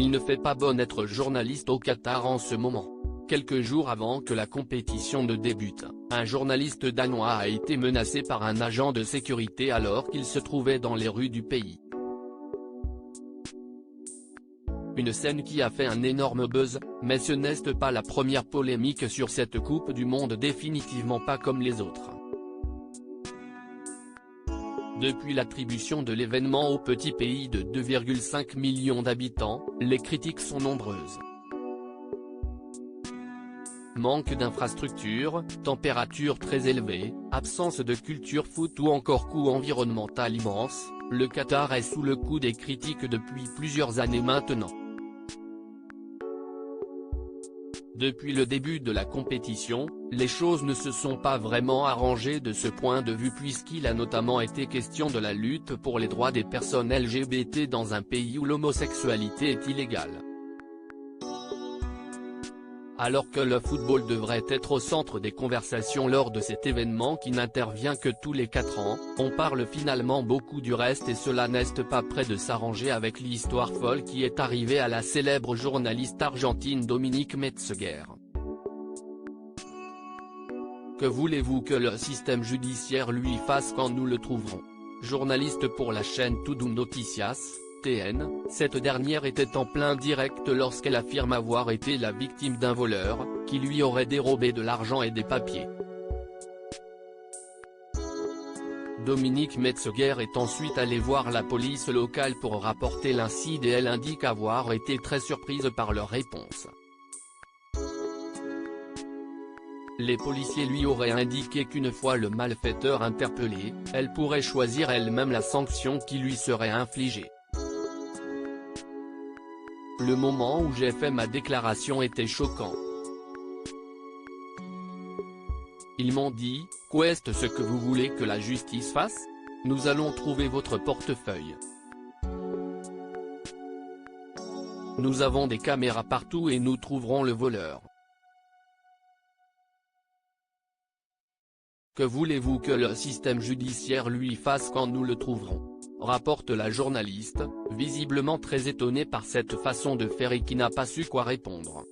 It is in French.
Il ne fait pas bon être journaliste au Qatar en ce moment. Quelques jours avant que la compétition ne débute, un journaliste danois a été menacé par un agent de sécurité alors qu'il se trouvait dans les rues du pays. Une scène qui a fait un énorme buzz, mais ce n'est pas la première polémique sur cette Coupe du Monde, définitivement pas comme les autres. Depuis l'attribution de l'événement au petit pays de 2,5 millions d'habitants, les critiques sont nombreuses. Manque d'infrastructures, température très élevée, absence de culture foot ou encore coût environnemental immense, le Qatar est sous le coup des critiques depuis plusieurs années maintenant. Depuis le début de la compétition, les choses ne se sont pas vraiment arrangées de ce point de vue puisqu'il a notamment été question de la lutte pour les droits des personnes LGBT dans un pays où l'homosexualité est illégale. Alors que le football devrait être au centre des conversations lors de cet événement qui n'intervient que tous les 4 ans, on parle finalement beaucoup du reste et cela n'est pas près de s'arranger avec l'histoire folle qui est arrivée à la célèbre journaliste argentine Dominique Metzger. Que voulez-vous que le système judiciaire lui fasse quand nous le trouverons? Journaliste pour la chaîne Tudum Noticias, TN, cette dernière était en plein direct lorsqu'elle affirme avoir été la victime d'un voleur, qui lui aurait dérobé de l'argent et des papiers. Dominique Metzger est ensuite allée voir la police locale pour rapporter l'incident et elle indique avoir été très surprise par leur réponse. Les policiers lui auraient indiqué qu'une fois le malfaiteur interpellé, elle pourrait choisir elle-même la sanction qui lui serait infligée. Le moment où j'ai fait ma déclaration était choquant. Ils m'ont dit, qu'est-ce que vous voulez que la justice fasse? Nous allons trouver votre portefeuille. Nous avons des caméras partout et nous trouverons le voleur. Que voulez-vous que le système judiciaire lui fasse quand nous le trouverons? Rapporte la journaliste, visiblement très étonnée par cette façon de faire et qui n'a pas su quoi répondre.